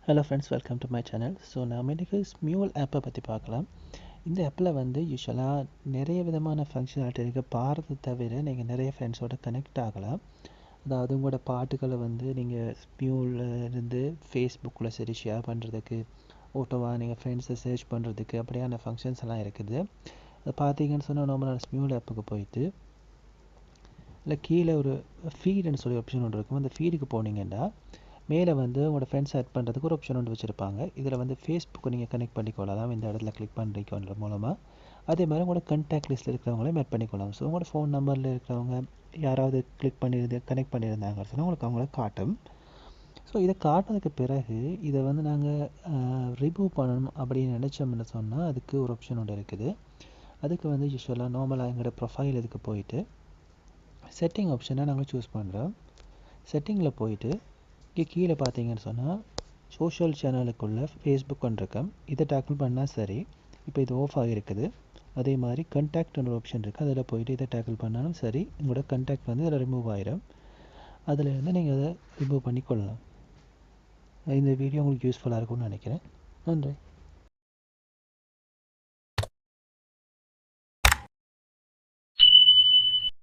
Hello friends, welcome to my channel. So நாம இன்னைக்கு Smule ஆப்பை பற்றி பார்க்கலாம். இந்த ஆப்பில் வந்து யூஸ்வலாக நிறைய விதமான ஃபங்க்ஷனாலிட்டி இருக்குது. பாடுறது தவிர நீங்கள் நிறைய ஃப்ரெண்ட்ஸோட கனெக்ட் ஆகலாம். அதாவது உங்களோட பாட்டுகளை வந்து நீங்கள் ஸ்மியூலில் இருந்து ஃபேஸ்புக்கில் சரி ஷேர் பண்ணுறதுக்கு, ஓட்டோவாக நீங்கள் ஃப்ரெண்ட்ஸை சர்ச் பண்ணுறதுக்கு அப்படியான ஃபங்க்ஷன்ஸ் எல்லாம் இருக்குது. அது பார்த்தீங்கன்னு சொன்னால் நம்மளோட ஸ்மியூல் ஆப்புக்கு போயிட்டு இல்லை கீழே ஒரு ஃபீடுன்னு சொல்லி ஆப்ஷன் ஒன்று இருக்கும். அந்த ஃபீடுக்கு போனீங்கன்னா மேலே வந்து உங்களோட ஃப்ரெண்ட்ஸ் ஆட் பண்ணுறதுக்கு ஒரு ஆப்ஷன் ஒன்று வச்சுருப்பாங்க. இதில் வந்து ஃபேஸ்புக்கை நீங்கள் கனெக்ட் பண்ணிக்கொள்ளலாம் இந்த இடத்துல கிளிக் பண்ணுறதுக்கு மூலமாக. அதே மாதிரி உங்களோட கண்டாக்ட் லிஸ்ட்டில் இருக்கிறவங்களையும் ஆட் பண்ணிக்கொள்ளலாம். ஸோ உங்களோட ஃபோன் நம்பரில் இருக்கிறவங்க யாராவது கிளிக் கனெக்ட் பண்ணியிருந்தாங்கன்னு சொன்னால் உங்களுக்கு அவங்கள காட்டும். ஸோ இதை காட்டினதுக்கு பிறகு இதை வந்து நாங்கள் ரிமூவ் பண்ணணும் அப்படின்னு நினச்சோம்னு சொன்னால் அதுக்கு ஒரு ஆப்ஷன் ஒன்று இருக்குது. அதுக்கு வந்து யூஸ்வலாக நார்மலாக எங்களோட ப்ரொஃபைல் இதுக்கு போயிட்டு செட்டிங் ஆப்ஷனை நாங்கள் சூஸ் பண்ணுறோம். செட்டிங்கில் போயிட்டு இங்கே கீழே பார்த்தீங்கன்னு சொன்னால் சோஷியல் சேனலுக்குள்ளே ஃபேஸ்புக் இருக்கேன். இதை டேக்கிள் பண்ணால் சரி. இப்போ இது ஆஃப் ஆகிருக்குது. அதே மாதிரி கண்டாக்ட்ன்ற ஆப்ஷன் இருக்குது. அதில் போயிட்டு இதை டேக்கிள் பண்ணாலும் சரி, உங்களோட கண்டாக்ட் வந்து இதில் ரிமூவ் ஆகிடும். அதில் இருந்து நீங்கள் அதை ரிமூவ் பண்ணிக்கொள்ளலாம். இந்த வீடியோ உங்களுக்கு யூஸ்ஃபுல்லாக இருக்கும்னு நினைக்கிறேன். நன்றி.